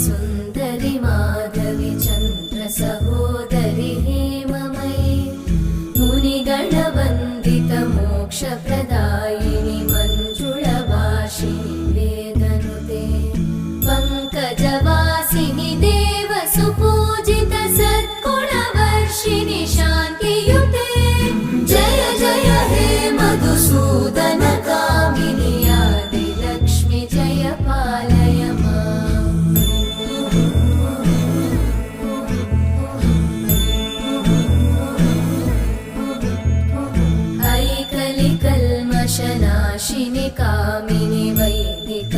सुन्दरि माधवि चन्द्र सहोदरि हेममयि मुनिगणवन्दित मोक्षप्रदायिनि मञ्जुळभाषिणि वेदनुते पङ्कजवासिनि देव सुपूजित सद्गुणवर्षिणि शान्तियुते जय जय हे मधुसूदन कामिनि आदिलक्ष्मि जय पालय माम्। ऐकलिकल्मषनाशिनि कामिनि वैदिक